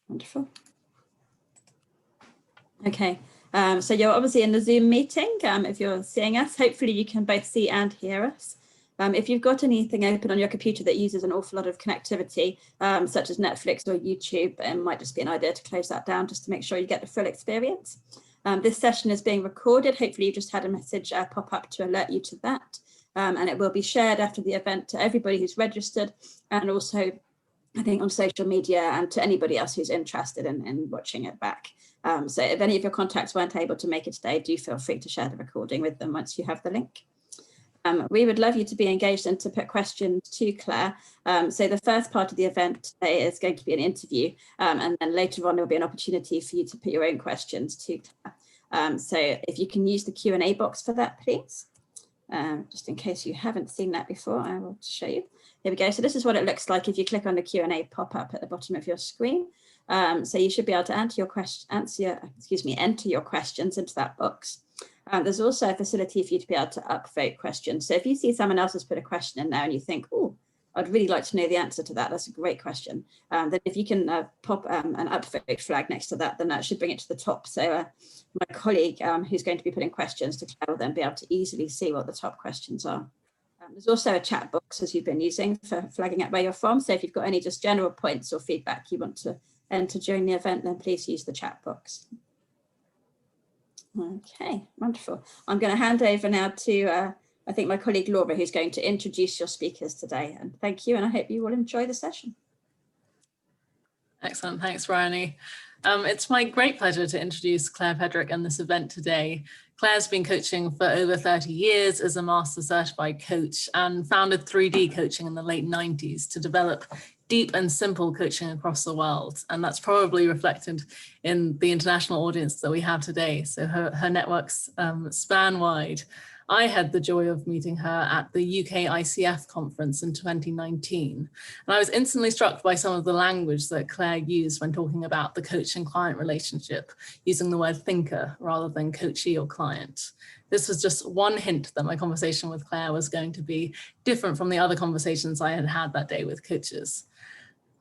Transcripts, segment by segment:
Wonderful. Okay, so you're obviously in the Zoom meeting. If you're seeing us, hopefully you can both see and hear us. If you've got anything open on your computer that uses an awful lot of connectivity, such as Netflix or YouTube, it might just be an idea to close that down just to make sure you get the full experience. This session is being recorded. Hopefully you just had a message pop up to alert you to that. And it will be shared after the event to everybody who's registered, and also I think on social media and to anybody else who's interested in watching it back. So if any of your contacts weren't able to make it today, do feel free to share the recording with them once you have the link. We would love you to be engaged and to put questions to Claire. So the first part of the event today is going to be an interview, and then later on there'll be an opportunity for you to put your own questions to Claire. So if you can use the Q&A box for that, please. Just in case you haven't seen that before, I will show you. Here we go. So this is what it looks like if you click on the Q&A pop-up at the bottom of your screen. So you should be able to enter your questions into that box. There's also a facility for you to be able to upvote questions. So if you see someone else has put a question in there and you think, oh, I'd really like to know the answer to that, that's a great question. Then if you can pop an upvote flag next to that, then that should bring it to the top. So my colleague who's going to be putting questions to Claire will then be able to easily see what the top questions are. There's also a chat box as you've been using for flagging up where you're from. So if you've got any just general points or feedback you want to enter during the event, then please use the chat box. Okay, wonderful. I'm going to hand over now to, I think, my colleague Laura, who's going to introduce your speakers today. And thank you, and I hope you will enjoy the session. Excellent, thanks, Bryony. It's my great pleasure to introduce Claire Pedrick and this event today. Claire's been coaching for over 30 years as a master certified coach and founded 3D Coaching in the late 90s to develop deep and simple coaching across the world. And that's probably reflected in the international audience that we have today. So her networks span wide. I had the joy of meeting her at the UK ICF conference in 2019. And I was instantly struck by some of the language that Claire used when talking about the coach and client relationship, using the word thinker rather than coachee or client. This was just one hint that my conversation with Claire was going to be different from the other conversations I had had that day with coaches.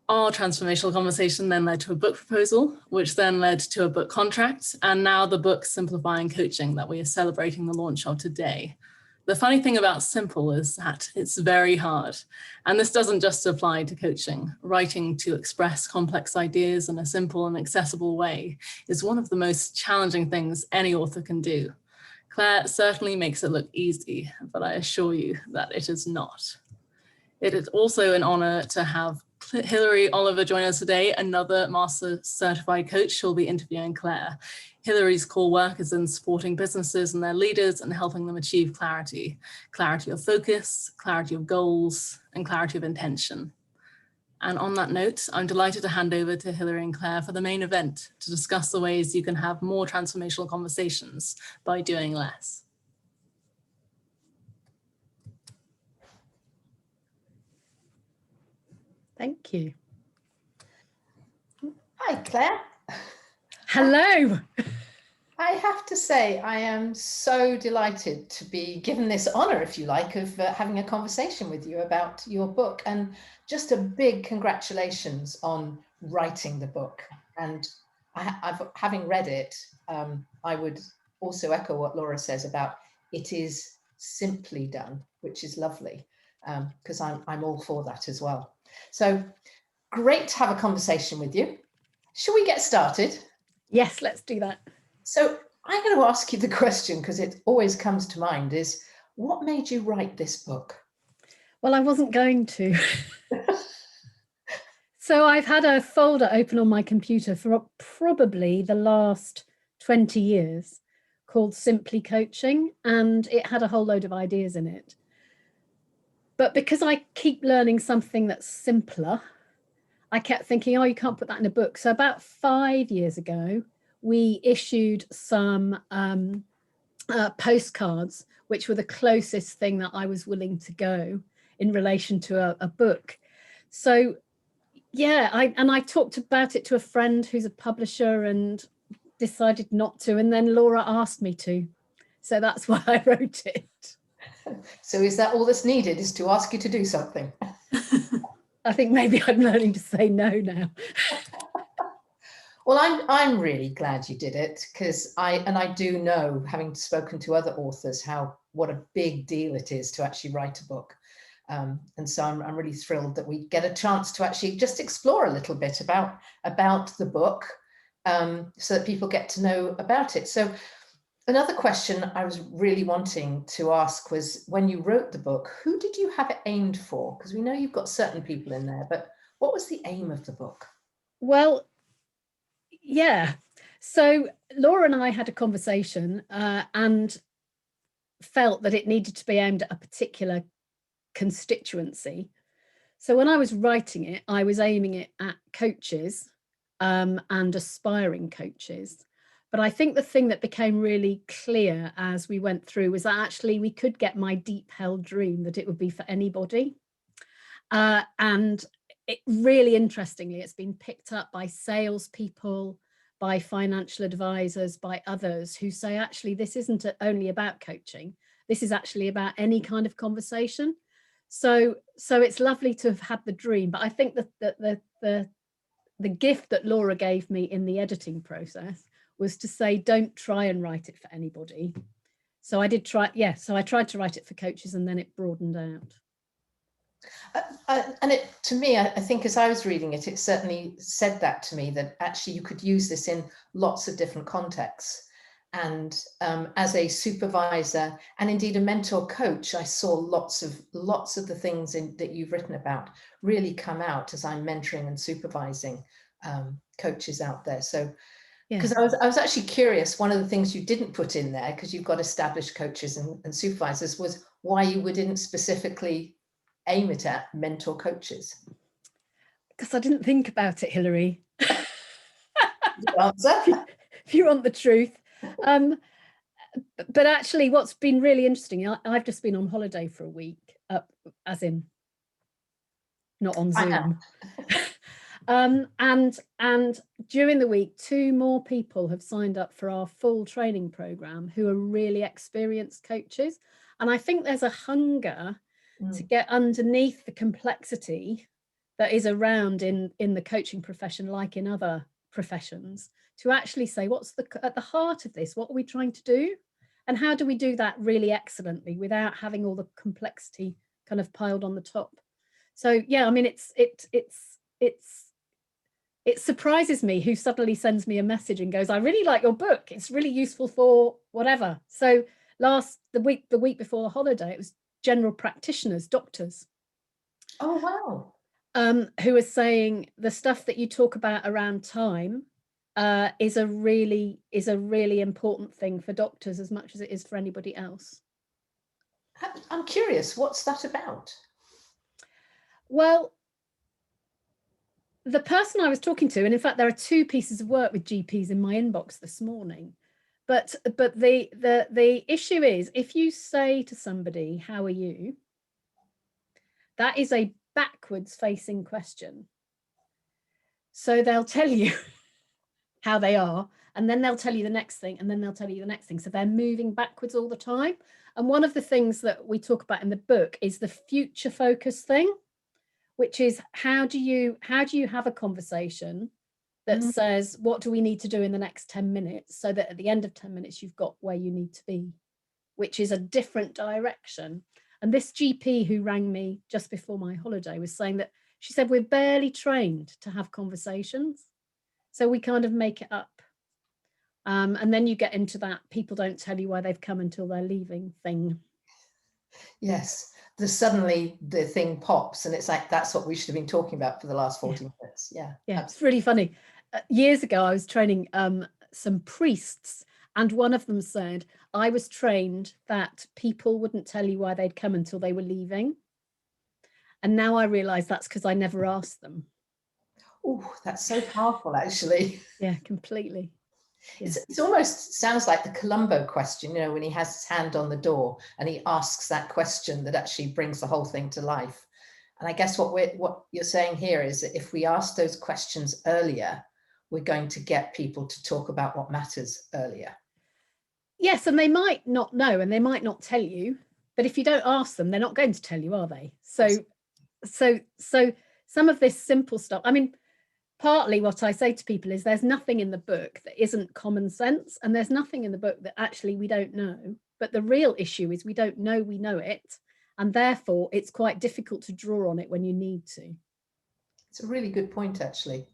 Our transformational conversation then led to a book proposal, which then led to a book contract, and now the book Simplifying Coaching that we are celebrating the launch of today. The funny thing about simple is that it's very hard. And this doesn't just apply to coaching. Writing to express complex ideas in a simple and accessible way is one of the most challenging things any author can do. Claire certainly makes it look easy, but I assure you that it is not. It is also an honor to have Hilary Oliver join us today, another master certified coach who will be interviewing Claire. Hilary's core work is in supporting businesses and their leaders and helping them achieve clarity of focus, clarity of goals, and clarity of intention. And on that note, I'm delighted to hand over to Hilary and Claire for the main event to discuss the ways you can have more transformational conversations by doing less. Thank you. Hi, Claire. Hello. I have to say, I am so delighted to be given this honor, if you like, of having a conversation with you about your book, and just a big congratulations on writing the book. And having read it, I would also echo what Laura says about it is simply done, which is lovely, because I'm all for that as well. So great to have a conversation with you. Shall we get started? Yes, let's do that. So I'm going to ask you the question, because it always comes to mind, is what made you write this book? Well, I wasn't going to. So I've had a folder open on my computer for probably the last 20 years called Simply Coaching, and it had a whole load of ideas in it. But because I keep learning something that's simpler, I kept thinking, oh, you can't put that in a book. So about 5 years ago, we issued some postcards, which were the closest thing that I was willing to go in relation to a book. So yeah, I talked about it to a friend who's a publisher and decided not to. And then Laura asked me to. So that's why I wrote it. So is that all that's needed, is to ask you to do something? I think maybe I'm learning to say no now. Well, I'm really glad you did it, because I do know, having spoken to other authors, what a big deal it is to actually write a book. And so I'm really thrilled that we get a chance to actually just explore a little bit about the book, so that people get to know about it. So another question I was really wanting to ask was, when you wrote the book, who did you have it aimed for? Because we know you've got certain people in there, but what was the aim of the book? Well, yeah. So Laura and I had a conversation and felt that it needed to be aimed at a particular constituency. So when I was writing it, I was aiming it at coaches and aspiring coaches. But I think the thing that became really clear as we went through was that actually we could get my deep held dream that it would be for anybody. And it really interestingly, it's been picked up by salespeople, by financial advisors, by others who say, actually, this isn't only about coaching. This is actually about any kind of conversation. So it's lovely to have had the dream. But I think that the gift that Laura gave me in the editing process was to say, don't try and write it for anybody. So I did try, yeah. So I tried to write it for coaches, and then it broadened out. And it, to me, I think as I was reading it, it certainly said that to me, that actually you could use this in lots of different contexts. And as a supervisor and indeed a mentor coach, I saw lots of the things that you've written about really come out as I'm mentoring and supervising coaches out there. So, because I was actually curious, one of the things you didn't put in there, because you've got established coaches and supervisors, was why you didn't specifically aim it at mentor coaches. Because I didn't think about it, Hilary. Answer. If you want the truth. But actually, what's been really interesting, I've just been on holiday for a week, as in not on Zoom. And during the week, 2 more people have signed up for our full training program who are really experienced coaches. And I think there's a hunger to get underneath the complexity that is around in the coaching profession, like in other professions, to actually say, what's at the heart of this? What are we trying to do? And how do we do that really excellently without having all the complexity kind of piled on the top? So yeah, I mean, it surprises me who suddenly sends me a message and goes, I really like your book. It's really useful for whatever. So the week before the holiday, it was general practitioners, doctors. Oh, wow. Who are saying the stuff that you talk about around time is a really important thing for doctors as much as it is for anybody else. I'm curious, what's that about? Well, the person I was talking to, and in fact there are 2 pieces of work with GPs in my inbox this morning, but the issue is, if you say to somebody, how are you, that is a backwards facing question. So they'll tell you how they are, and then they'll tell you the next thing, and then they'll tell you the next thing. So they're moving backwards all the time. And one of the things that we talk about in the book is the future focus thing, which is how do you have a conversation that says, what do we need to do in the next 10 minutes, so that at the end of 10 minutes you've got where you need to be, which is a different direction. And this GP who rang me just before my holiday was saying that, she said, we're barely trained to have conversations. So we kind of make it up. And then you get into that people don't tell you why they've come until they're leaving thing. Yes, suddenly the thing pops and it's like, that's what we should have been talking about for the last 40 minutes. Yeah, it's really funny. Years ago, I was training some priests, and one of them said, I was trained that people wouldn't tell you why they'd come until they were leaving. And now I realize that's because I never asked them. Oh, that's so powerful, actually. Yeah, completely. Yeah. It almost sounds like the Columbo question, when he has his hand on the door and he asks that question that actually brings the whole thing to life. And I guess what you're saying here is that if we ask those questions earlier, we're going to get people to talk about what matters earlier. Yes, and they might not know and they might not tell you, but if you don't ask them, they're not going to tell you, are they? So some of this simple stuff, I mean, partly what I say to people is there's nothing in the book that isn't common sense, and there's nothing in the book that actually we don't know. But the real issue is we don't know we know it, and therefore it's quite difficult to draw on it when you need to. It's a really good point, actually,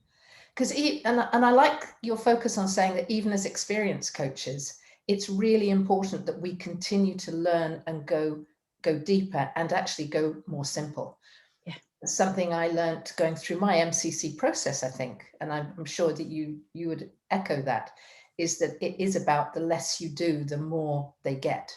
because and I like your focus on saying that even as experienced coaches, it's really important that we continue to learn and go deeper and actually go more simple. Yeah. Something I learned going through my MCC process, I think, and I'm sure that you would echo that, is that it is about the less you do, the more they get.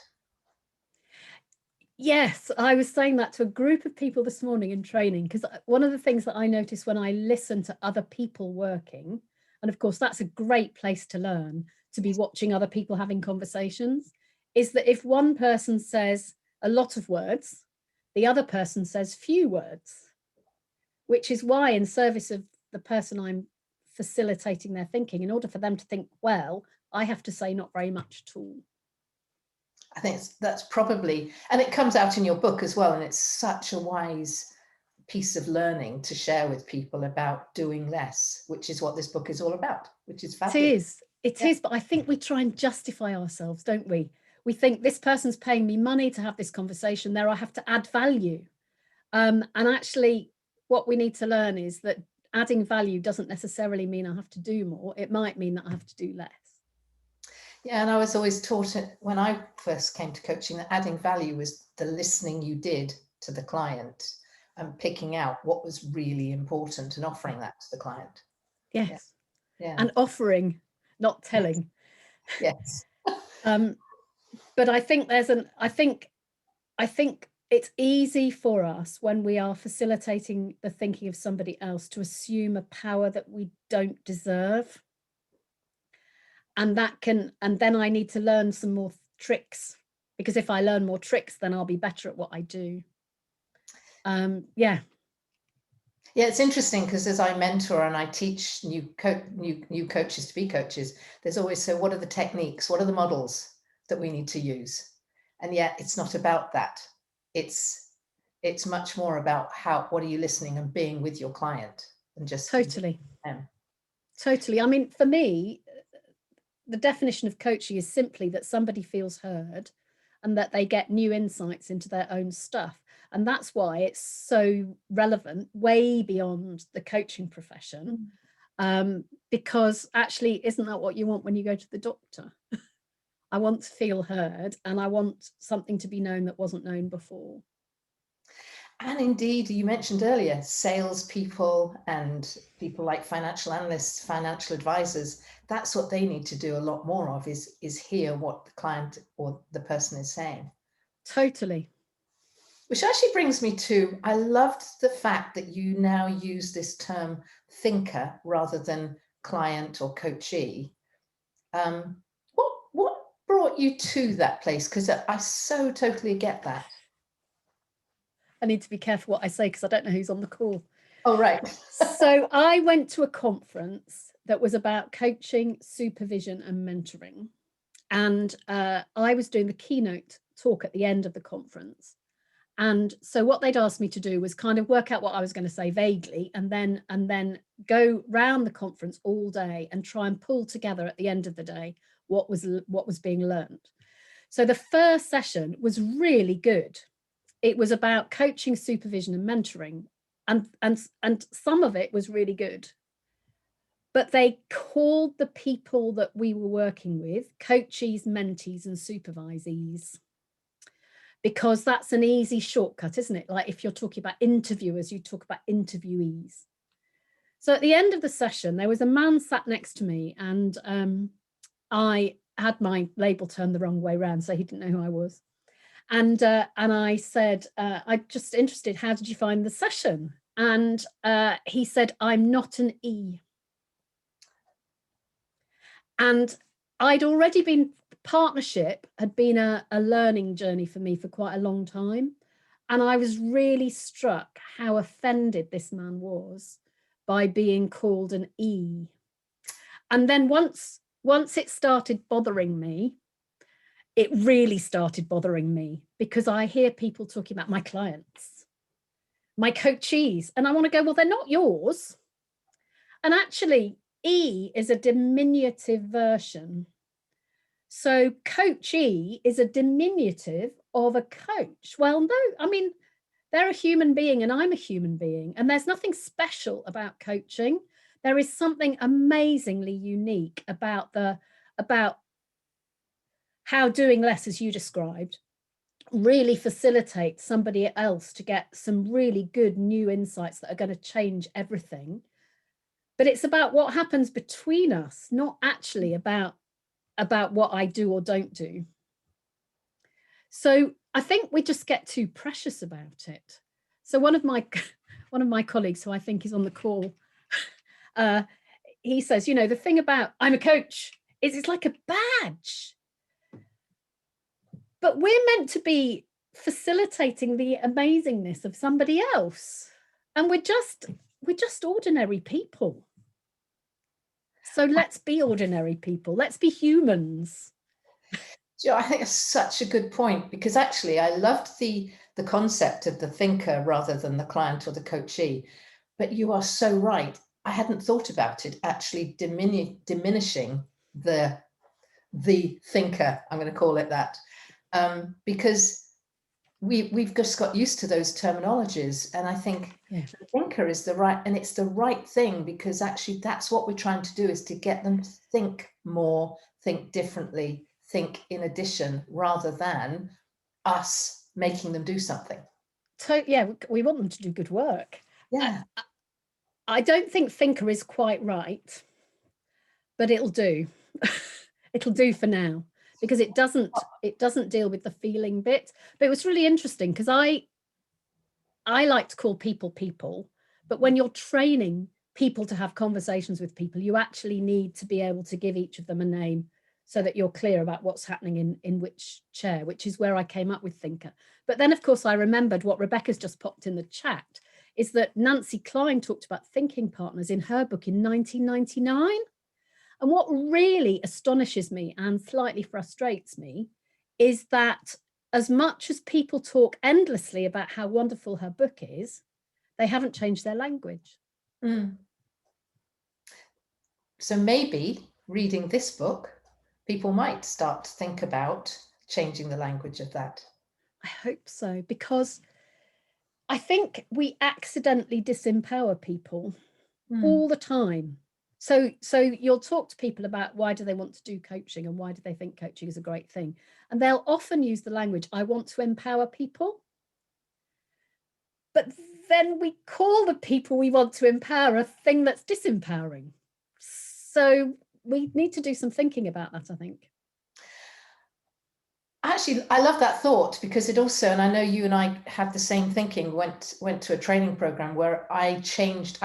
Yes, I was saying that to a group of people this morning in training, because one of the things that I notice when I listen to other people working, and of course that's a great place to learn, to be watching other people having conversations, is that if one person says a lot of words, the other person says few words, which is why in service of the person I'm facilitating their thinking, in order for them to think well, I have to say not very much at all. I think that's probably, and it comes out in your book as well, and it's such a wise piece of learning to share with people about doing less, which is what this book is all about, which is fabulous. It is, but I think we try and justify ourselves, don't we? We think this person's paying me money to have this conversation, there I have to add value. And actually what we need to learn is that adding value doesn't necessarily mean I have to do more. It might mean that I have to do less. Yeah, and I was always taught it when I first came to coaching that adding value was the listening you did to the client and picking out what was really important and offering that to the client. Yes. Yeah. And offering, not telling. Yes. But I think I think it's easy for us when we are facilitating the thinking of somebody else to assume a power that we don't deserve. And then I need to learn some more tricks, because if I learn more tricks, then I'll be better at what I do. Yeah, it's interesting because as I mentor and I teach new coaches to be coaches, there's always, so what are the techniques, what are the models that we need to use? And yet it's not about that. It's much more about what are you listening and being with your client and just totally. I mean, for me, the definition of coaching is simply that somebody feels heard and that they get new insights into their own stuff. And that's why it's so relevant, way beyond the coaching profession, because actually, isn't that what you want when you go to the doctor? I want to feel heard, and I want something to be known that wasn't known before. And indeed, you mentioned earlier, salespeople and people like financial analysts, financial advisors, that's what they need to do a lot more of, is hear what the client or the person is saying. Totally. Which actually brings me to, I loved the fact that you now use this term thinker rather than client or coachee. What brought you to that place? Because I so totally get that. I need to be careful what I say because I don't know who's on the call. Oh, right. So I went to a conference that was about coaching, supervision and mentoring. And I was doing the keynote talk at the end of the conference. And so what they'd asked me to do was kind of work out what I was going to say vaguely, and then go round the conference all day and try and pull together at the end of the day what was being learned. So the first session was really good. It was about coaching, supervision and mentoring, and some of it was really good. But they called the people that we were working with coachees, mentees and supervisees, because that's an easy shortcut, isn't it? Like if you're talking about interviewers, you talk about interviewees. So at the end of the session, there was a man sat next to me, and I had my label turned the wrong way around, so he didn't know who I was. And I said, I'm just interested, how did you find the session? And he said, I'm not an E. And I'd already been, partnership had been a learning journey for me for quite a long time. And I was really struck how offended this man was by being called an E. And then once it started bothering me, it really started bothering me, because I hear people talking about my clients, my coachees, and I want to go, well, they're not yours. And actually, E is a diminutive version. So coachee is a diminutive of a coach. Well, no, I mean, they're a human being and I'm a human being, and there's nothing special about coaching. There is something amazingly unique about how doing less, as you described, really facilitates somebody else to get some really good new insights that are going to change everything. But it's about what happens between us, not actually about what I do or don't do. So I think we just get too precious about it. So one of my colleagues, who I think is on the call, he says, you know, the thing about I'm a coach is it's like a badge. But we're meant to be facilitating the amazingness of somebody else. And we're just ordinary people. So let's be ordinary people. Let's be humans. I think it's such a good point, because actually I loved the concept of the thinker rather than the client or the coachee. But you are so right. I hadn't thought about it actually diminishing the thinker, I'm going to call it that, because we've just got used to those terminologies. And I think the thinker is the right, and it's the right thing, because actually that's what we're trying to do, is to get them to think more, think differently, think in addition, rather than us making them do something. Yeah, we want them to do good work. Yeah. I don't think thinker is quite right, but it'll do. It'll do for now, because it doesn't deal with the feeling bit. But it was really interesting, because I like to call people, but when you're training people to have conversations with people, you actually need to be able to give each of them a name, so that you're clear about what's happening in which chair, which is where I came up with thinker. But then, of course, I remembered what Rebecca's just popped in the chat, is that Nancy Klein talked about thinking partners in her book in 1999. And what really astonishes me and slightly frustrates me is that as much as people talk endlessly about how wonderful her book is, they haven't changed their language. Mm. So maybe reading this book, people might start to think about changing the language of that. I hope so, because I think we accidentally disempower people all the time. So you'll talk to people about why do they want to do coaching and why do they think coaching is a great thing. And they'll often use the language, I want to empower people. But then we call the people we want to empower a thing that's disempowering. So we need to do some thinking about that, I think. Actually, I love that thought, because it also, and I know you and I have the same thinking, went to a training program where I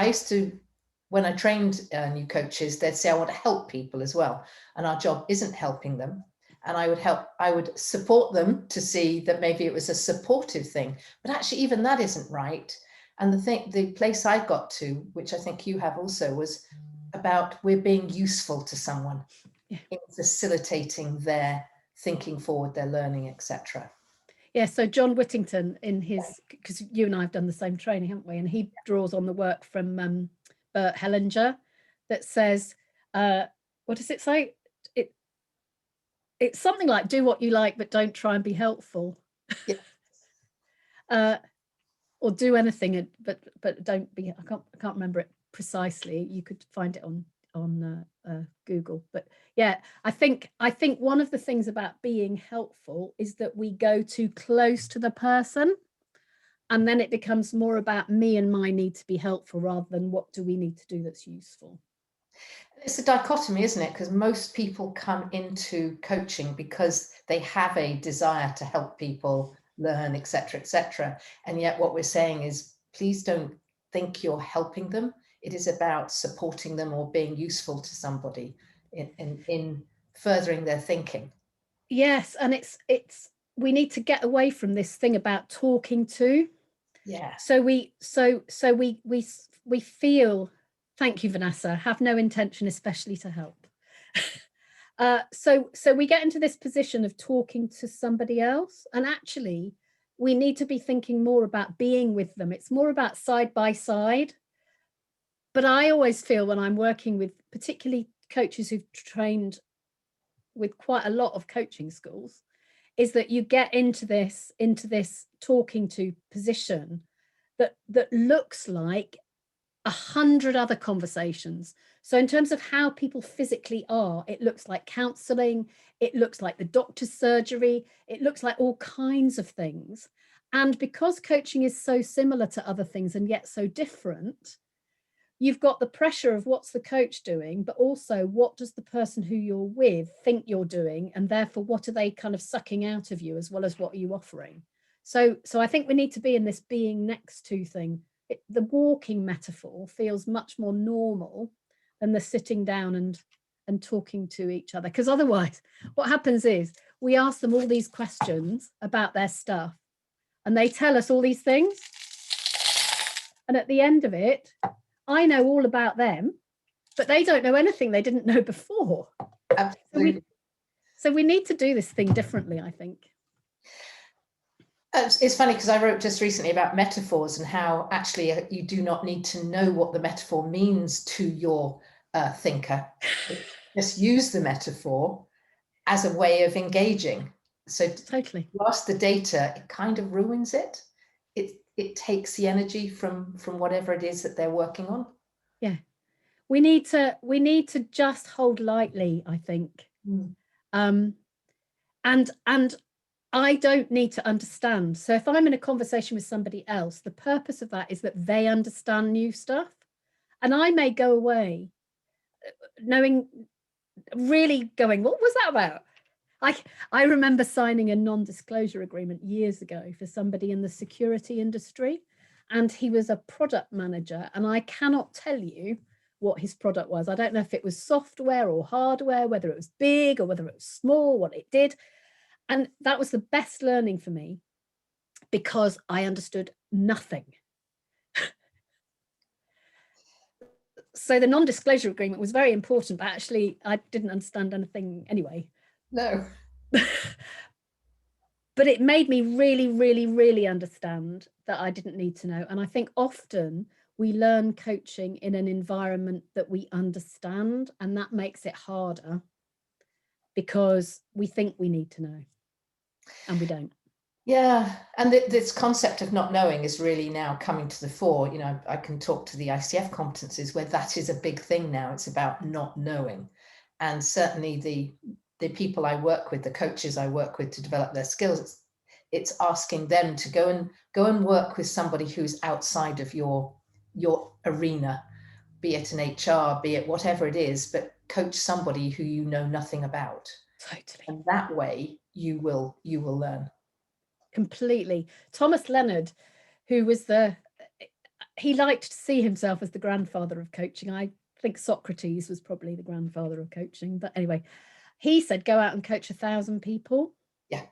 used to, when I trained new coaches, they'd say, I want to help people as well. And our job isn't helping them. And I would support them to see that maybe it was a supportive thing, but actually even that isn't right. And the place I got to, which I think you have also, was about we're being useful to someone in facilitating their thinking forward, their learning, etc. Yeah, so John Whittington, in his, because you and I have done the same training, haven't we? And he draws on the work from Bert Hellinger that says, what does it say? It's something like, do what you like, but don't try and be helpful. Yeah. Or do anything, but don't be, I can't remember it precisely. You could find it on Google. But yeah, I think one of the things about being helpful is that we go too close to the person, and then it becomes more about me and my need to be helpful rather than what do we need to do that's useful. It's a dichotomy, isn't it? Because most people come into coaching because they have a desire to help people learn, etc., etc. And yet what we're saying is, please don't think you're helping them. It is about supporting them or being useful to somebody in furthering their thinking. Yes, and it's we need to get away from this thing about talking to. Yeah. So we feel, thank you, Vanessa, have no intention especially to help. So we get into this position of talking to somebody else, and actually we need to be thinking more about being with them. It's more about side by side. but I always feel when I'm working with particularly coaches who've trained with quite a lot of coaching schools, is that you get into this talking to position that looks like 100 other conversations. So in terms of how people physically are, it looks like counseling, it looks like the doctor's surgery, it looks like all kinds of things. And because coaching is so similar to other things and yet so different, you've got the pressure of what's the coach doing, but also what does the person who you're with think you're doing, and therefore what are they kind of sucking out of you, as well as what are you offering. So I think we need to be in this being next to thing. The walking metaphor feels much more normal than the sitting down and talking to each other, because otherwise what happens is we ask them all these questions about their stuff and they tell us all these things, and at the end of it I know all about them, but they don't know anything they didn't know before. Absolutely. So we need to do this thing differently, I think. It's funny because I wrote just recently about metaphors and how actually you do not need to know what the metaphor means to your thinker. Just use the metaphor as a way of engaging. So Totally. whilst the data, it kind of ruins it. It takes the energy from whatever it is that they're working on. Yeah, we need to just hold lightly, I think. And I don't need to understand. So if I'm in a conversation with somebody else, the purpose of that is that they understand new stuff, and I may go away knowing, really going, what was that about? I remember signing a non-disclosure agreement years ago for somebody in the security industry, and he was a product manager, and I cannot tell you what his product was. I don't know if it was software or hardware, whether it was big or whether it was small, what it did. And that was the best learning for me, because I understood nothing. So the non-disclosure agreement was very important, but actually I didn't understand anything anyway. No. But it made me really, really, really understand that I didn't need to know. And I think often we learn coaching in an environment that we understand, and that makes it harder because we think we need to know and we don't. Yeah, and this concept of not knowing is really now coming to the fore. You know, I can talk to the ICF competencies where that is a big thing now. It's about not knowing. And certainly the people I work with, the coaches I work with to develop their skills, it's asking them to go and work with somebody who's outside of your arena, be it an HR, be it whatever it is, but coach somebody who you know nothing about. Totally. And that way you will learn. Completely. Thomas Leonard, who was he liked to see himself as the grandfather of coaching. I think Socrates was probably the grandfather of coaching, but anyway, he said, go out and coach 1,000 people. Yeah.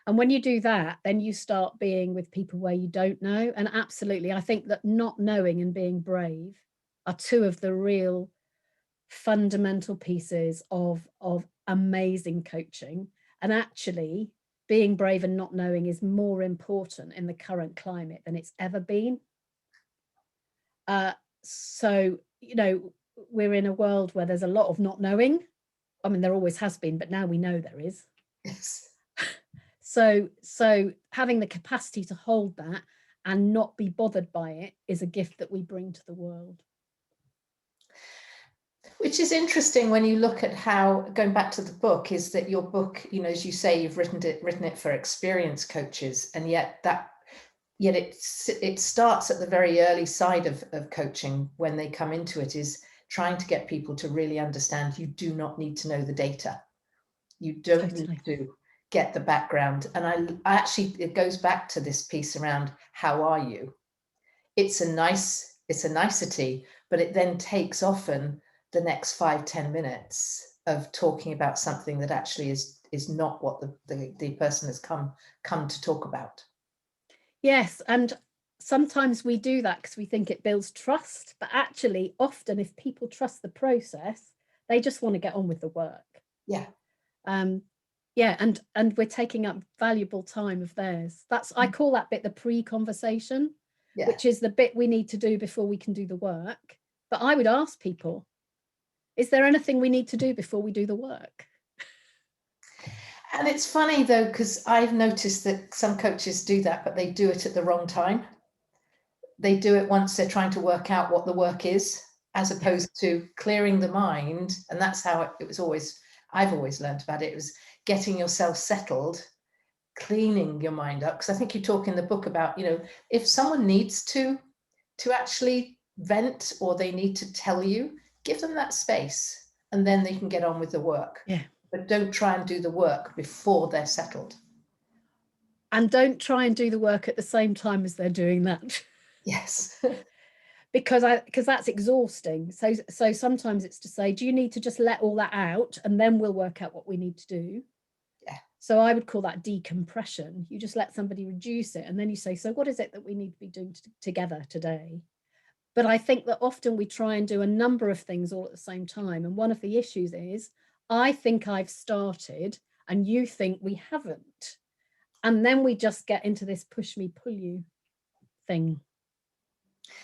And when you do that, then you start being with people where you don't know. And absolutely, I think that not knowing and being brave are two of the real fundamental pieces of amazing coaching. And actually, being brave and not knowing is more important in the current climate than it's ever been. So, you know, we're in a world where there's a lot of not knowing. I mean, there always has been, but now we know there is. Yes. So having the capacity to hold that and not be bothered by it is a gift that we bring to the world. Which is interesting when you look at how, going back to the book, is that your book, you know, as you say, you've written it for experienced coaches, and yet it starts at the very early side of coaching when they come into it, is trying to get people to really understand you do not need to know the data. You don't Totally. need to get the background. And I actually, it goes back to this piece around how are you? It's a nicety, but it then takes often the next 5-10 minutes of talking about something that actually is not what the person has come to talk about. Yes, and sometimes we do that because we think it builds trust, but actually often if people trust the process, they just want to get on with the work. Yeah. Yeah, and we're taking up valuable time of theirs. I call that bit the pre-conversation, Yeah. which is the bit we need to do before we can do the work. But I would ask people, is there anything we need to do before we do the work? And it's funny though, because I've noticed that some coaches do that, but they do it at the wrong time. They do it once they're trying to work out what the work is, as opposed to clearing the mind. And that's how it was always, I've always learned about it. It was getting yourself settled, cleaning your mind up. Because I think you talk in the book about, you know, if someone needs to actually vent, or they need to tell you, give them that space, and then they can get on with the work. Yeah. But don't try and do the work before they're settled. And don't try and do the work at the same time as they're doing that. Yes. because that's exhausting. So sometimes it's to say, do you need to just let all that out and then we'll work out what we need to do? Yeah. So I would call that decompression. You just let somebody reduce it, and then you say, so what is it that we need to be doing together today? But I think that often we try and do a number of things all at the same time. And one of the issues is, I think I've started and you think we haven't. And then we just get into this push me, pull you thing.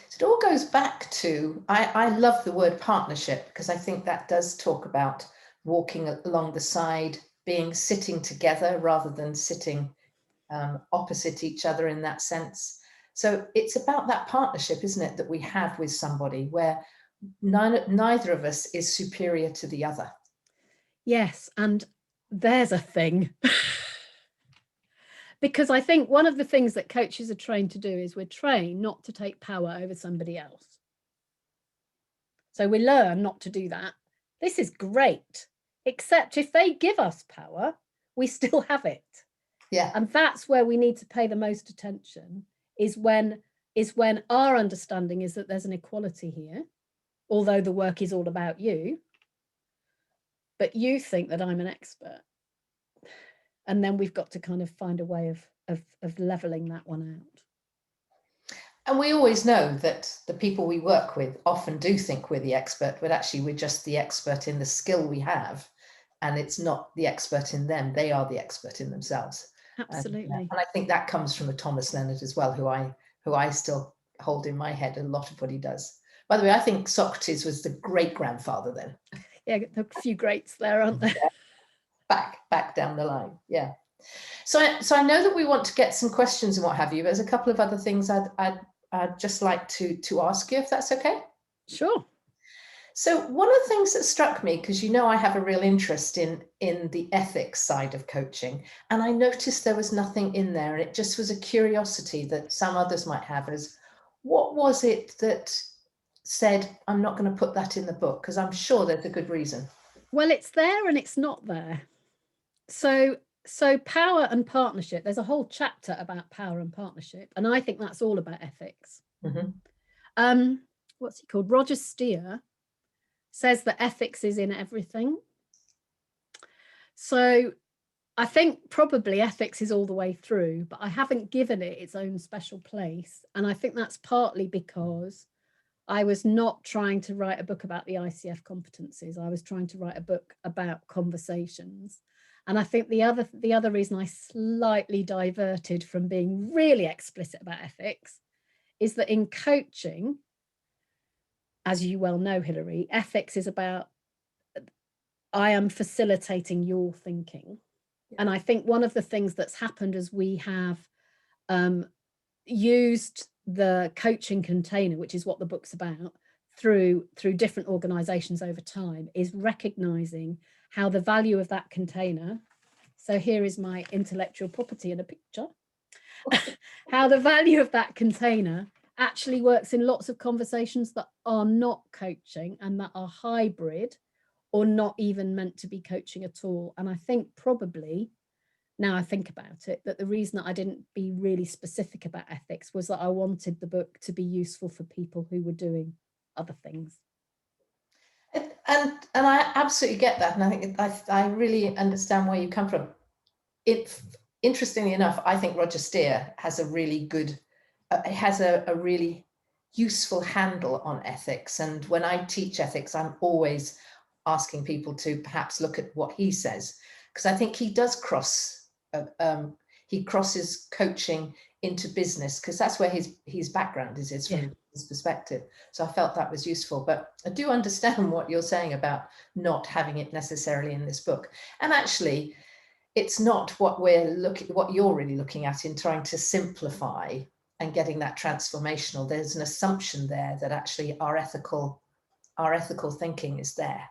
So it all goes back to, I love the word partnership, because I think that does talk about walking along the side, sitting together rather than sitting opposite each other in that sense. So it's about that partnership, isn't it, that we have with somebody where neither of us is superior to the other. Yes, and there's a thing. Because I think one of the things that coaches are trained to do is we're trained not to take power over somebody else. So we learn not to do that. This is great, except if they give us power, we still have it. Yeah. And that's where we need to pay the most attention, is when our understanding is that there's an equality here, although the work is all about you, but you think that I'm an expert. And then we've got to kind of find a way of leveling that one out. And we always know that the people we work with often do think we're the expert, but actually we're just the expert in the skill we have. And it's not the expert in them. They are the expert in themselves. Absolutely. And I think that comes from a Thomas Leonard as well, who I still hold in my head a lot of what he does. By the way, I think Socrates was the great grandfather then. Yeah, there are a few greats there, aren't there? Back down the line. Yeah. So I know that we want to get some questions and what have you, but there's a couple of other things I'd just like to ask you, if that's okay. Sure. So one of the things that struck me, because you know I have a real interest in the ethics side of coaching, and I noticed there was nothing in there, and it just was a curiosity that some others might have, is what was it that said, I'm not going to put that in the book, because I'm sure there's a good reason. Well, it's there and it's not there. So power and partnership, there's a whole chapter about power and partnership, and I think that's all about ethics. Mm-hmm. What's he called? Roger Steer says that ethics is in everything. So I think probably ethics is all the way through, but I haven't given it its own special place. And I think that's partly because I was not trying to write a book about the ICF competencies. I was trying to write a book about conversations. And I think the other reason I slightly diverted from being really explicit about ethics is that in coaching, as you well know, Hilary, ethics is about, I am facilitating your thinking. Yeah. And I think one of the things that's happened as we have used the coaching container, which is what the book's about, through different organizations over time, is recognizing how the value of that container, so here is my intellectual property in a picture, how the value of that container actually works in lots of conversations that are not coaching and that are hybrid or not even meant to be coaching at all. And I think probably, now I think about it, that the reason that I didn't be really specific about ethics was that I wanted the book to be useful for people who were doing other things. And I absolutely get that. And I think I really understand where you come from. Interestingly enough, I think Roger Steer has a really good, a really useful handle on ethics. And when I teach ethics, I'm always asking people to perhaps look at what he says, because I think he does he crosses coaching into business, because that's where his background is from his perspective. So I felt that was useful. But I do understand what you're saying about not having it necessarily in this book. And actually, it's not what you're really looking at in trying to simplify and getting that transformational. There's an assumption there that actually our ethical thinking is there.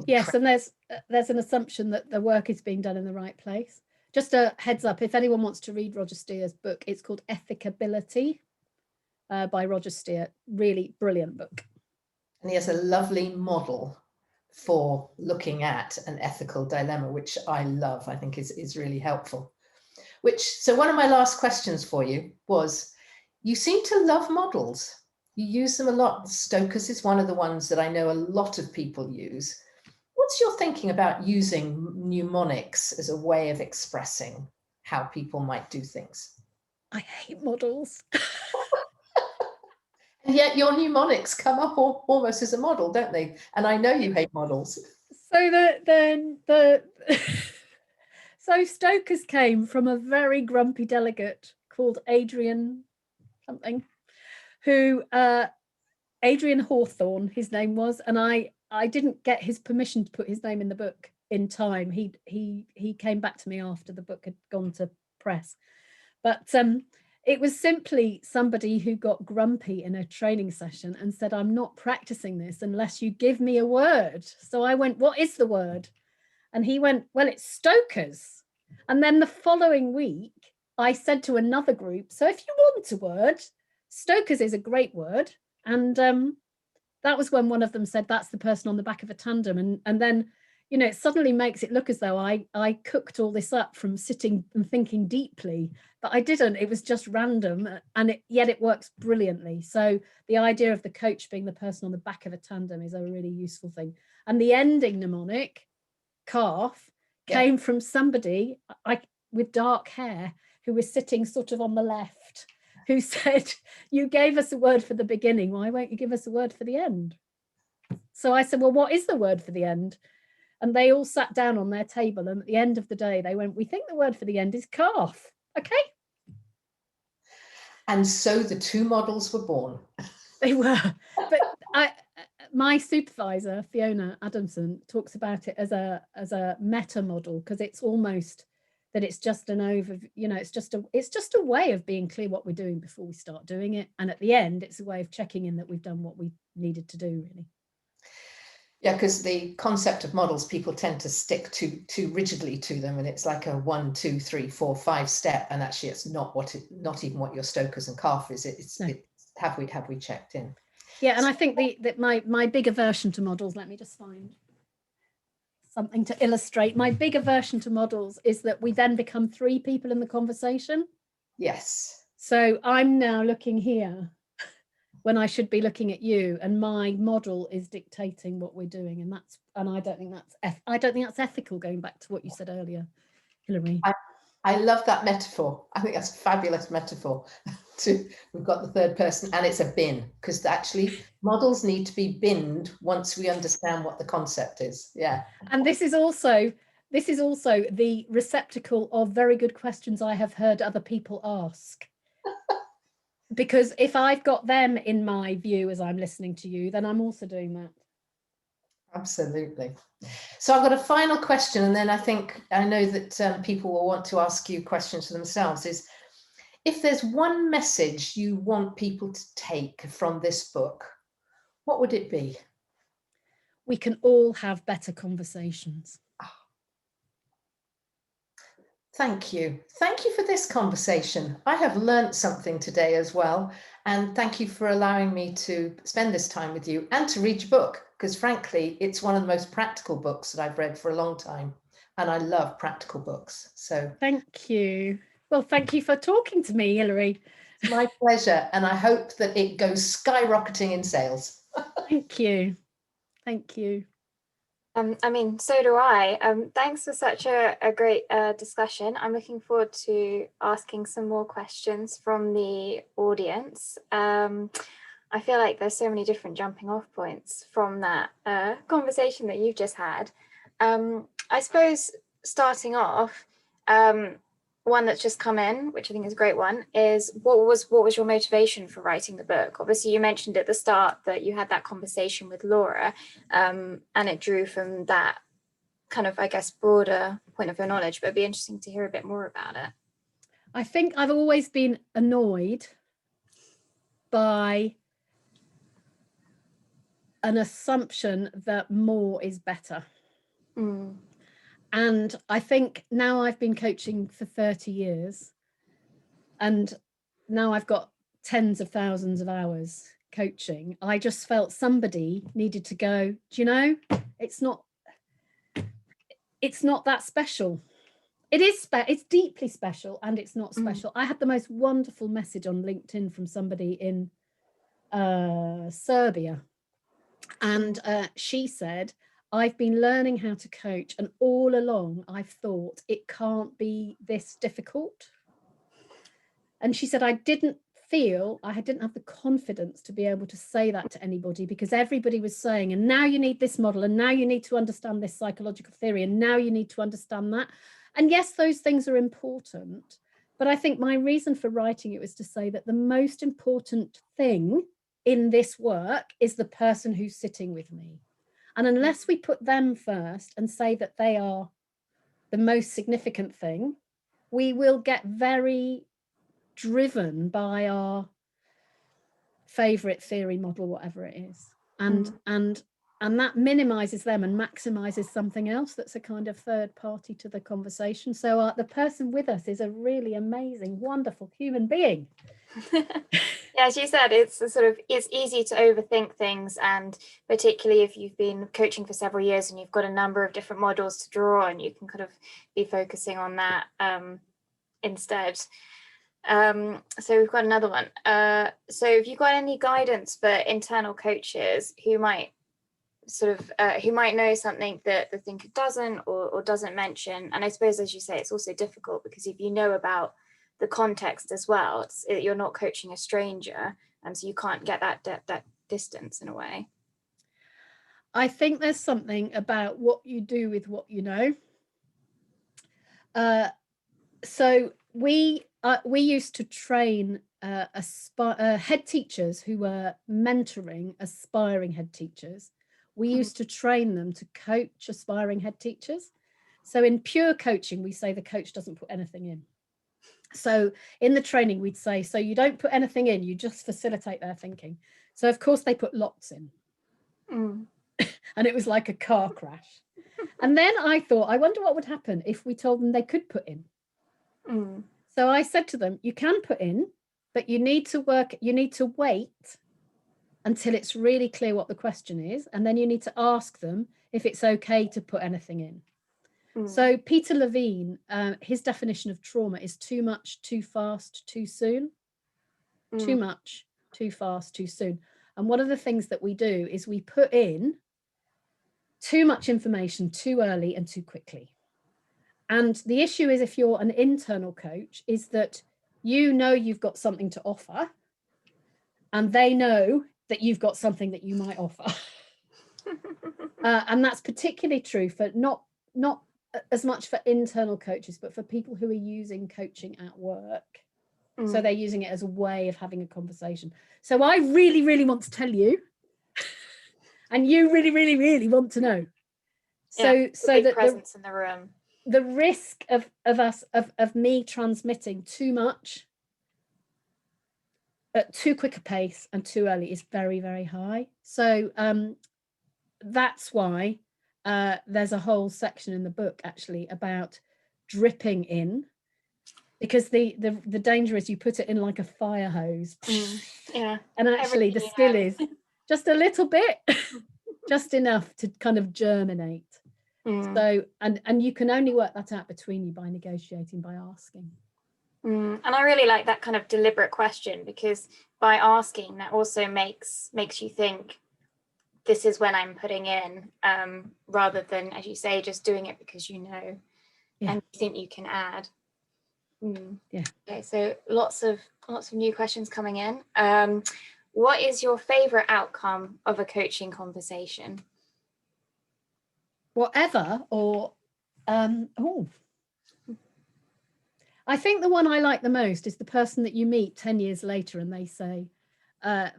Yes, and there's an assumption that the work is being done in the right place. Just a heads up, if anyone wants to read Roger Steer's book, it's called Ethicability by Roger Steer. Really brilliant book. And he has a lovely model for looking at an ethical dilemma, which I love. I think is really helpful. So one of my last questions for you was, you seem to love models. You use them a lot. Stoker's is one of the ones that I know a lot of people use. What's your thinking about using mnemonics as a way of expressing how people might do things? I hate models. And yet your mnemonics come up almost as a model, don't they? And I know you hate models. So so Stoker's came from a very grumpy delegate called Adrian something, who Adrian Hawthorne, his name was, and I didn't get his permission to put his name in the book in time. He came back to me after the book had gone to press, but it was simply somebody who got grumpy in a training session and said, I'm not practicing this unless you give me a word. So I went, what is the word? And he went, well, it's Stoker's. And then the following week, I said to another group, so if you want a word, Stoker's is a great word. And that was when one of them said, that's the person on the back of a tandem. And then, you know, it suddenly makes it look as though I cooked all this up from sitting and thinking deeply, but I didn't. It was just random, and yet it works brilliantly. So the idea of the coach being the person on the back of a tandem is a really useful thing. And the ending mnemonic, calf, came from somebody with dark hair who was sitting sort of on the left, who said, you gave us a word for the beginning, why won't you give us a word for the end? So I said, well, what is the word for the end? And they all sat down on their table, and at the end of the day, they went, we think the word for the end is calf. Okay. And so the two models were born. They were. But my supervisor, Fiona Adamson, talks about it as a meta model, because it's almost that it's just an overview, you know, it's just a way of being clear what we're doing before we start doing it. And at the end, it's a way of checking in that we've done what we needed to do, really. Yeah, because the concept of models, people tend to stick too rigidly to them, and it's like a 1, 2, 3, 4, 5 step, and actually it's not not even what your Stoker's and calf is. It's have we checked in? Yeah, and I think that my big aversion to models, let me just find something to illustrate. My big aversion to models is that we then become 3 people in the conversation. Yes. So I'm now looking here when I should be looking at you, and my model is dictating what we're doing, and I don't think that's ethical. Going back to what you said earlier, Hilary. I love that metaphor. I think that's a fabulous metaphor. We've got the third person, and it's a bin, because actually models need to be binned once we understand what the concept is. Yeah. And this is also the receptacle of very good questions I have heard other people ask. Because if I've got them in my view as I'm listening to you, then I'm also doing that. Absolutely. So I've got a final question, and then I know that people will want to ask you questions for themselves, is if there's one message you want people to take from this book, what would it be? We can all have better conversations. Thank you. Thank you for this conversation. I have learnt something today as well. And thank you for allowing me to spend this time with you and to read your book, because frankly, it's one of the most practical books that I've read for a long time. And I love practical books. So thank you. Well, thank you for talking to me, Hilary. It's my pleasure. And I hope that it goes skyrocketing in sales. Thank you. Thank you. I mean, so do I. Thanks for such a great discussion. I'm looking forward to asking some more questions from the audience. I feel like there's so many different jumping off points from that conversation that you've just had. I suppose starting off, one that's just come in, which I think is a great one, is what was your motivation for writing the book? Obviously, you mentioned at the start that you had that conversation with Laura, and it drew from that kind of, I guess, broader point of your knowledge, but it'd be interesting to hear a bit more about it. I think I've always been annoyed by an assumption that more is better. And I think now I've been coaching for 30 years and now I've got tens of thousands of hours coaching. I just felt somebody needed to go, do you know, it's not that special. It is, it's deeply special, and it's not special. I had the most wonderful message on LinkedIn from somebody in Serbia. And she said, I've been learning how to coach, and all along I've thought it can't be this difficult. And she said, I didn't have the confidence to be able to say that to anybody, because everybody was saying, and now you need this model, and now you need to understand this psychological theory, and now you need to understand that. And yes, those things are important. But I think my reason for writing it was to say that the most important thing in this work is the person who's sitting with me. And unless we put them first and say that they are the most significant thing, we will get very driven by our favorite theory model, whatever it is. And that minimizes them and maximizes something else that's a kind of third party to the conversation. So the person with us is a really amazing, wonderful human being. Yeah, as you said, it's easy to overthink things, and particularly if you've been coaching for several years and you've got a number of different models to draw on, you can kind of be focusing on that instead. So we've got another one. So have you got any guidance for internal coaches who might know something that the thinker doesn't or doesn't mention? And I suppose, as you say, it's also difficult because if you know about the context as well, you're not coaching a stranger, and so you can't get that distance in a way. I think there's something about what you do with what you know. So we used to train head teachers who were mentoring aspiring head teachers. We used to train them to coach aspiring head teachers. So in pure coaching, we say the coach doesn't put anything in. So in the training, we'd say, so you don't put anything in, you just facilitate their thinking. So of course they put lots in. And it was like a car crash. And then I thought, I wonder what would happen if we told them they could put in. So I said to them, you can put in, but you need to wait until it's really clear what the question is. And then you need to ask them if it's okay to put anything in. So Peter Levine, his definition of trauma is too much, too fast, too soon. Too much, too fast, too soon. And one of the things that we do is we put in too much information too early and too quickly. And the issue is, if you're an internal coach, is that you know you've got something to offer, and they know that you've got something that you might offer. And that's particularly true for not as much for internal coaches, but for people who are using coaching at work. So they're using it as a way of having a conversation. So I really, really want to tell you, and you really, really, really want to know. So that presence in the room. The risk of me transmitting too much at too quick a pace and too early is very, very high. So that's why there's a whole section in the book actually about dripping in, because the danger is you put it in like a fire hose. And actually the skill is just a little bit, just enough to kind of germinate. So and you can only work that out between you by negotiating, by asking. And I really like that kind of deliberate question, because by asking, that also makes you think, this is when I'm putting in, rather than, as you say, just doing it because you know and you think you can add. Okay, so lots of new questions coming in. What is your favorite outcome of a coaching conversation? Whatever, or I I think the one I like the most is the person that you meet 10 years later and they say,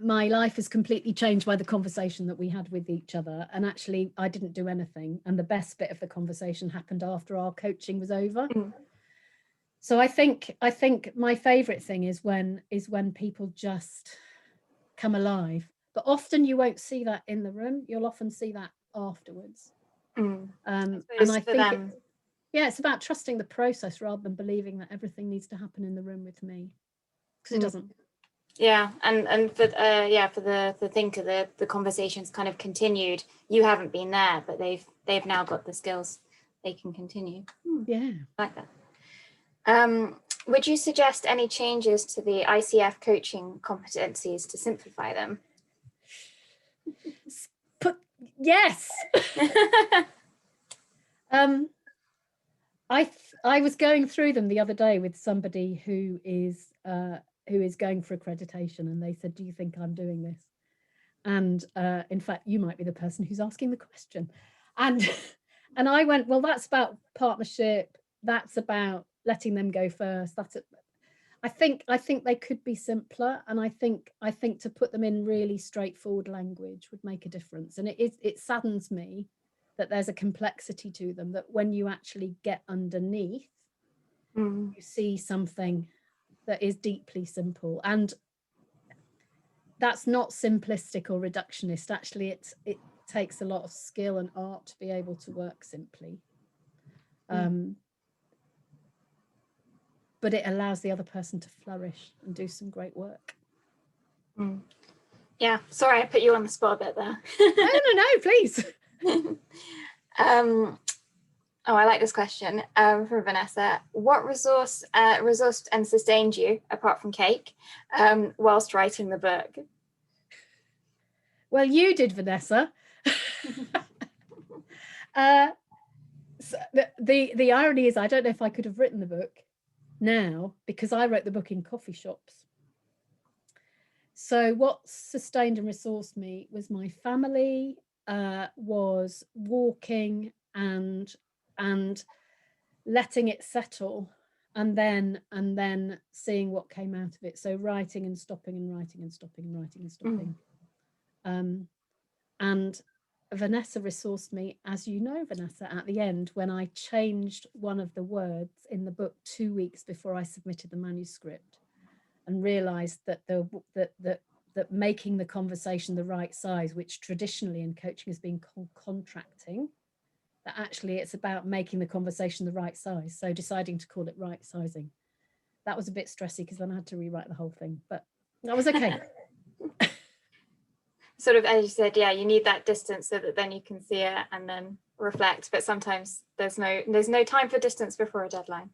my life is completely changed by the conversation that we had with each other. And actually, I didn't do anything. And the best bit of the conversation happened after our coaching was over. Mm. So I think my favorite thing is when people just come alive. But often you won't see that in the room. You'll often see that afterwards. Mm. And I for think them, it's about trusting the process rather than believing that everything needs to happen in the room with me, because it doesn't. Yeah, and for the thinker, the conversation's kind of continued. You haven't been there, but they've now got the skills they can continue. Yeah. I like that. Would you suggest any changes to the ICF coaching competencies to simplify them? Yes. I was going through them the other day with somebody who is going for accreditation, and they said, do you think I'm doing this? And in fact, you might be the person who's asking the question. And I went, well, that's about partnership. That's about letting them go first. I think they could be simpler, and I think to put them in really straightforward language would make a difference. And it saddens me that there's a complexity to them, that when you actually get underneath, you see something that is deeply simple. And that's not simplistic or reductionist. Actually, it takes a lot of skill and art to be able to work simply. But it allows the other person to flourish and do some great work. Yeah, sorry, I put you on the spot a bit there. No, please. I like this question from Vanessa. What resourced and sustained you, apart from cake, whilst writing the book? Well, you did, Vanessa. So the irony is, I don't know if I could have written the book now, because I wrote the book in coffee shops. So what sustained and resourced me was my family, was walking and letting it settle, and then seeing what came out of it. So writing and stopping and writing and stopping and writing and stopping. And Vanessa resourced me, as you know, Vanessa, at the end, when I changed one of the words in the book 2 weeks before I submitted the manuscript, and realized that that making the conversation the right size, which traditionally in coaching has been called contracting, that actually it's about making the conversation the right size. So deciding to call it right sizing. That was a bit stressy, because then I had to rewrite the whole thing, but that was okay. Sort of, as you said, yeah, you need that distance so that then you can see it and then reflect. But sometimes there's no time for distance before a deadline.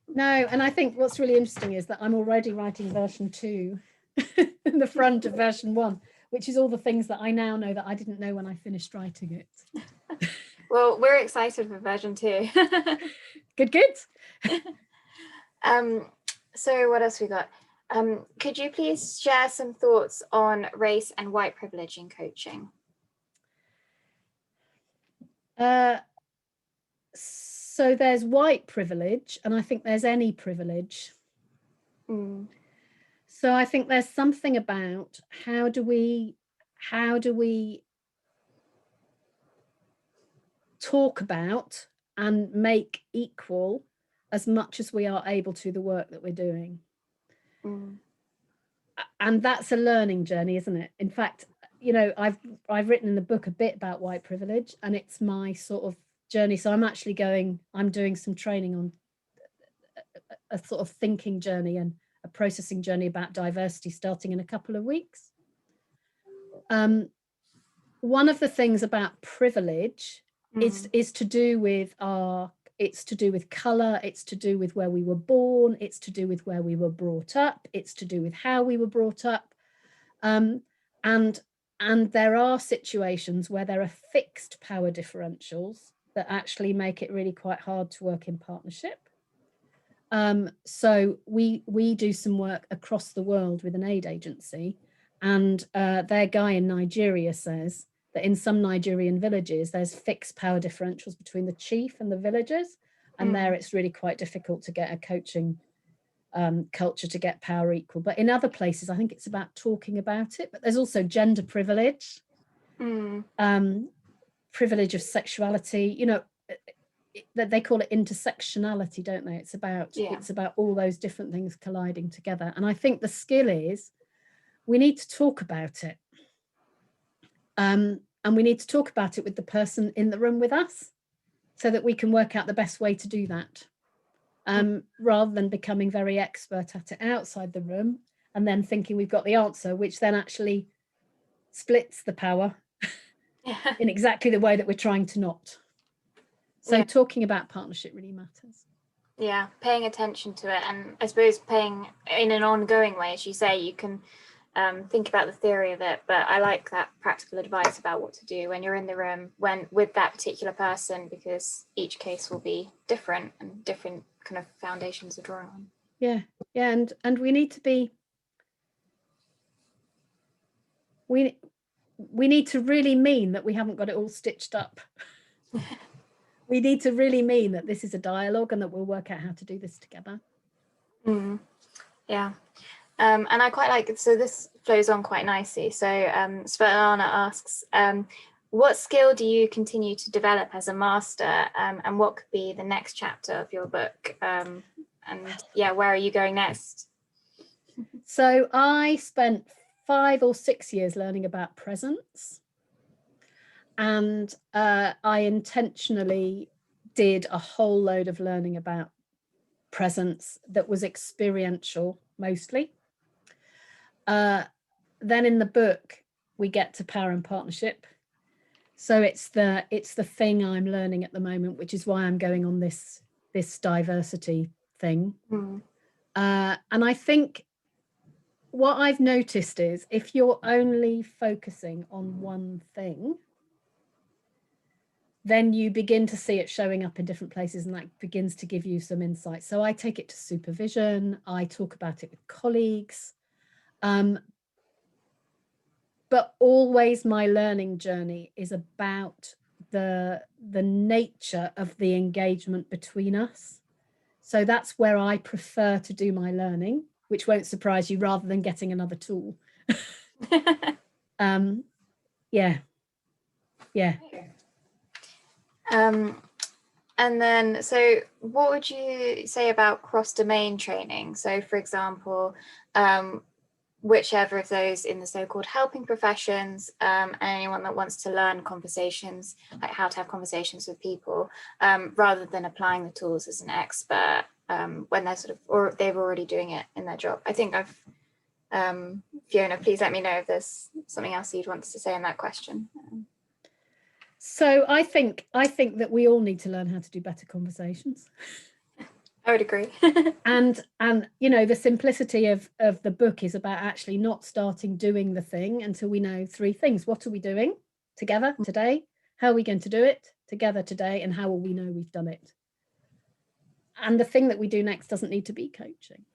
No, and I think what's really interesting is that I'm already writing version 2 in the front of version 1, which is all the things that I now know that I didn't know when I finished writing it. Well, we're excited for version 2. Good. So what else we got? Could you please share some thoughts on race and white privilege in coaching? So there's white privilege, and I think there's any privilege. So I think there's something about how do we talk about and make equal as much as we are able to the work that we're doing. And that's a learning journey, isn't it? In fact, you know, I've written in the book a bit about white privilege, and it's my sort of journey. So I'm doing some training on a sort of thinking journey and a processing journey about diversity starting in a couple of weeks. One of the things about privilege is to do with it's to do with color, it's to do with where we were born, it's to do with where we were brought up, it's to do with how we were brought up. And there are situations where there are fixed power differentials that actually make it really quite hard to work in partnership. So we do some work across the world with an aid agency, and their guy in Nigeria says that in some Nigerian villages, there's fixed power differentials between the chief and the villagers. And there it's really quite difficult to get a coaching culture to get power equal. But in other places, I think it's about talking about it. But there's also gender privilege, privilege of sexuality, you know, that they call it intersectionality, don't they? It's about all those different things colliding together. And I think the skill is we need to talk about it. And we need to talk about it with the person in the room with us so that we can work out the best way to do that. Rather than becoming very expert at it outside the room and then thinking we've got the answer, which then actually splits the power in exactly the way that we're trying to not. So talking about partnership really matters. Yeah, paying attention to it, and I suppose paying in an ongoing way, as you say, you can think about the theory of it, but I like that practical advice about what to do when you're in the room with that particular person, because each case will be different and different kind of foundations are drawn on. Yeah, and we need to be, we need to really mean that we haven't got it all stitched up. We need to really mean that this is a dialogue and that we'll work out how to do this together. Yeah. And I quite like it. So this flows on quite nicely. So Svetlana asks, what skill do you continue to develop as a master, and what could be the next chapter of your book? And yeah, where are you going next? So I spent 5 or 6 years learning about presence. And I intentionally did a whole load of learning about presence that was experiential mostly. Then in the book, we get to power and partnership. So it's the thing I'm learning at the moment, which is why I'm going on this diversity thing. And I think what I've noticed is if you're only focusing on one thing, then you begin to see it showing up in different places, and that begins to give you some insight. So I take it to supervision, I talk about it with colleagues, but always my learning journey is about the nature of the engagement between us. So that's where I prefer to do my learning, which won't surprise you, rather than getting another tool. Yeah. And then, so what would you say about cross-domain training? So for example, whichever of those in the so-called helping professions, and anyone that wants to learn conversations, like how to have conversations with people, rather than applying the tools as an expert, when they're or they're already doing it in their job. I think Fiona, please let me know if there's something else you'd want to say on that question. So I think that we all need to learn how to do better conversations. I would agree. and you know, the simplicity of the book is about actually not starting doing the thing until we know 3 things. What are we doing together today? How are we going to do it together today? And how will we know we've done it? And the thing that we do next doesn't need to be coaching.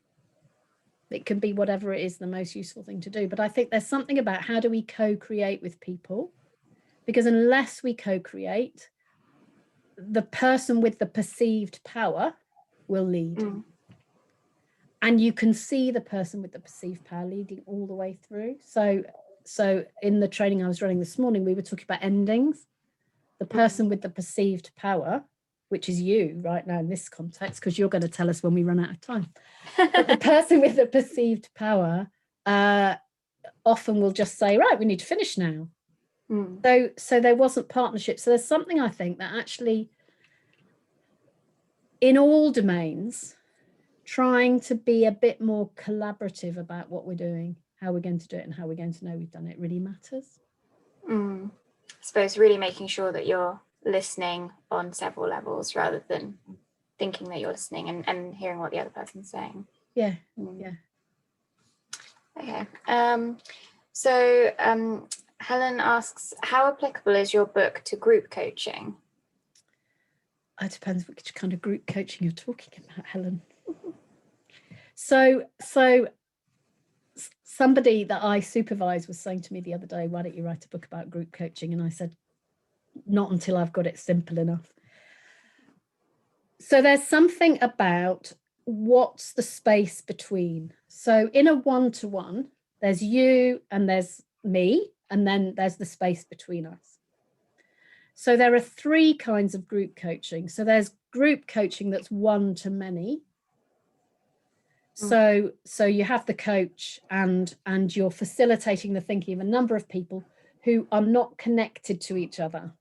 It can be whatever it is the most useful thing to do. But I think there's something about how do we co-create with people? Because unless we co-create, the person with the perceived power will lead. And you can see the person with the perceived power leading all the way through. So in the training I was running this morning, we were talking about endings. The person with the perceived power, which is you right now in this context, because you're going to tell us when we run out of time. But the person with the perceived power often will just say, right, we need to finish now. So there wasn't partnership. So there's something I think that actually in all domains, trying to be a bit more collaborative about what we're doing, how we're going to do it, and how we're going to know we've done it really matters. I suppose really making sure that you're listening on several levels rather than thinking that you're listening and hearing what the other person's saying. Yeah. Okay. So Helen asks, how applicable is your book to group coaching? It depends which kind of group coaching you're talking about, Helen. So somebody that I supervise was saying to me the other day, why don't you write a book about group coaching? And I said, not until I've got it simple enough. So there's something about what's the space between. So in a one-to-one, there's you and there's me, and then there's the space between us. So there are 3 kinds of group coaching. So there's group coaching that's one-to-many. So you have the coach and you're facilitating the thinking of a number of people who are not connected to each other.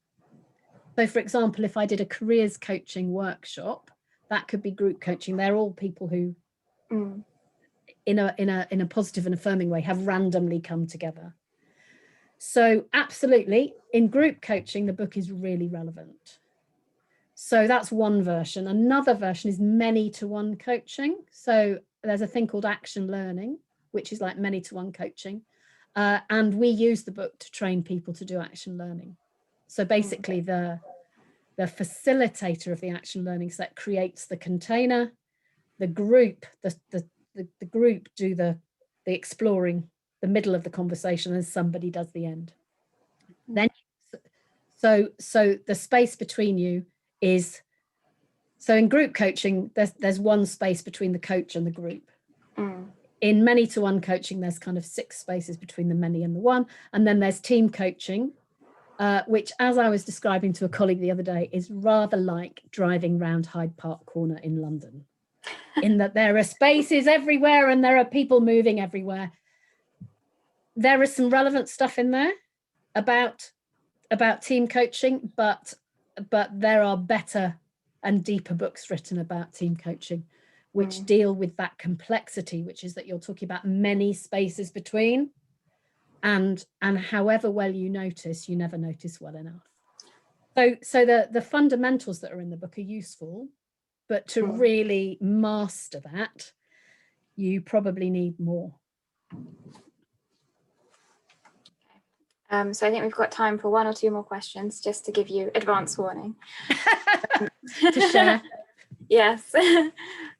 So for example, if I did a careers coaching workshop, that could be group coaching. They're all people who in a positive and affirming way have randomly come together. So absolutely, in group coaching, the book is really relevant. So that's one version. Another version is many-to-one coaching. So there's a thing called action learning, which is like many-to-one coaching. And we use the book to train people to do action learning. So basically the facilitator of the action learning set creates the container, the group, the group do the exploring, the middle of the conversation, and somebody does the end. Then so the space between you is, so in group coaching there's one space between the coach and the group. In many-to-one coaching there's kind of 6 spaces between the many and the one, and then there's team coaching, which, as I was describing to a colleague the other day, is rather like driving round Hyde Park Corner in London, in that there are spaces everywhere and there are people moving everywhere. There is some relevant stuff in there about team coaching, but there are better and deeper books written about team coaching, which deal with that complexity, which is that you're talking about many spaces between, and however well you notice, you never notice well enough. So the fundamentals that are in the book are useful, but to really master that, you probably need more. So I think we've got time for 1 or 2 more questions, just to give you advance warning. To share. Yes.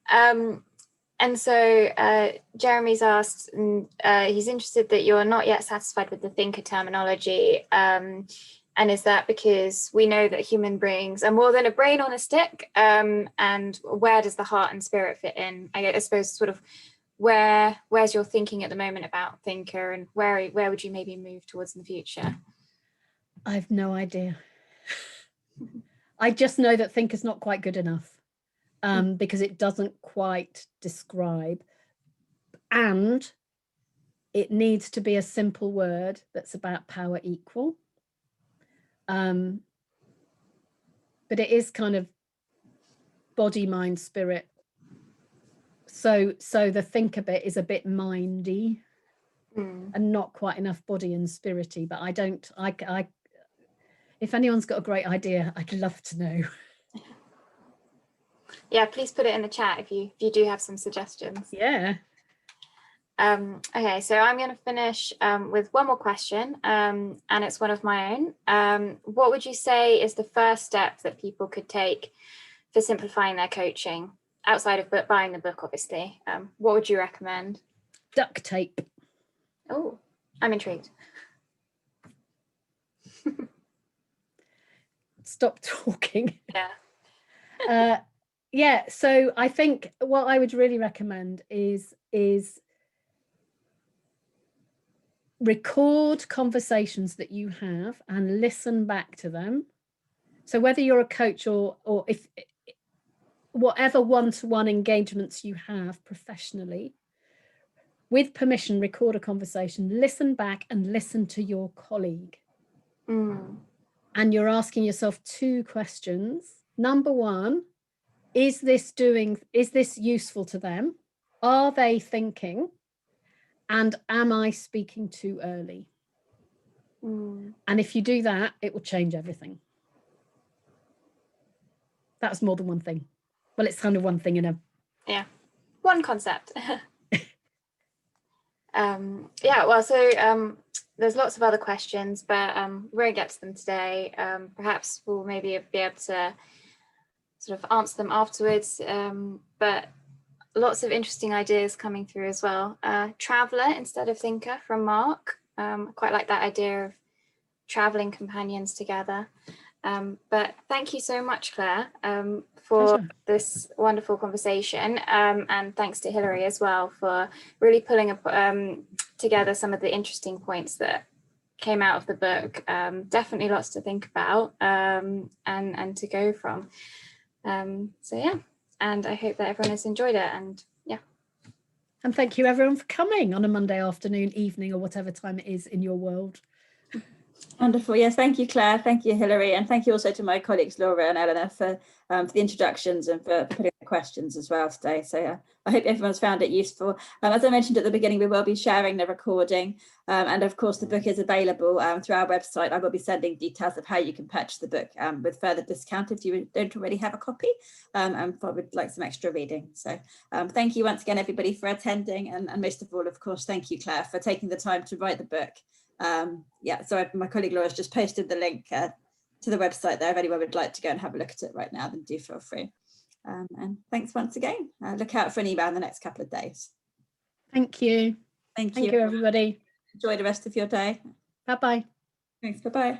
And so Jeremy's asked, he's interested that you're not yet satisfied with the thinker terminology. And is that because we know that human beings are more than a brain on a stick? And where does the heart and spirit fit in? I suppose sort of where's your thinking at the moment about thinker, and where would you maybe move towards in the future? I've no idea. I just know that thinker's not quite good enough. Because it doesn't quite describe, and it needs to be a simple word that's about power equal. But it is kind of body, mind, spirit. So the thinker bit is a bit mindy and not quite enough body and spirity. But I if anyone's got a great idea, I'd love to know. Yeah, please put it in the chat if you do have some suggestions. Yeah. Okay, so I'm going to finish with one more question, and it's one of my own. What would you say is the first step that people could take for simplifying their coaching, outside of buying the book, obviously? What would you recommend? Duct tape. Oh, I'm intrigued. Stop talking. Yeah. Yeah, so I think what I would really recommend is record conversations that you have and listen back to them. So whether you're a coach or if whatever one-to-one engagements you have professionally, with permission, record a conversation, listen back and listen to your colleague. And you're asking yourself 2 questions. Number 1, is this useful to them? Are they thinking? And am I speaking too early? And if you do that, it will change everything. That's more than one thing. Well, it's kind of one thing in a... Yeah, one concept. Yeah, well, so there's lots of other questions, but we won't get to them today. Perhaps we'll maybe be able to sort of answer them afterwards, but lots of interesting ideas coming through as well. Traveller instead of thinker from Mark. I quite like that idea of travelling companions together. But thank you so much, Claire, for Pleasure. this wonderful conversation. And thanks to Hilary as well for really pulling together some of the interesting points that came out of the book. Definitely lots to think about and to go from. So yeah, and I hope that everyone has enjoyed it. And yeah. And thank you everyone for coming on a Monday afternoon, evening, or whatever time it is in your world. Wonderful. Yes, thank you, Claire. Thank you, Hilary. And thank you also to my colleagues, Laura and Eleanor, for the introductions and for putting the questions as well today. So I hope everyone's found it useful. As I mentioned at the beginning, we will be sharing the recording. And of course, the book is available through our website. I will be sending details of how you can purchase the book with further discount if you don't already have a copy and would like some extra reading. So thank you once again, everybody, for attending. And most of all, of course, thank you, Claire, for taking the time to write the book. Yeah, so my colleague Laura's just posted the link to the website there. If anyone would like to go and have a look at it right now, then do feel free. And thanks once again. Look out for an email in the next couple of days. Thank you. Thank you, everybody. Enjoy the rest of your day. Bye-bye. Thanks. Bye-bye.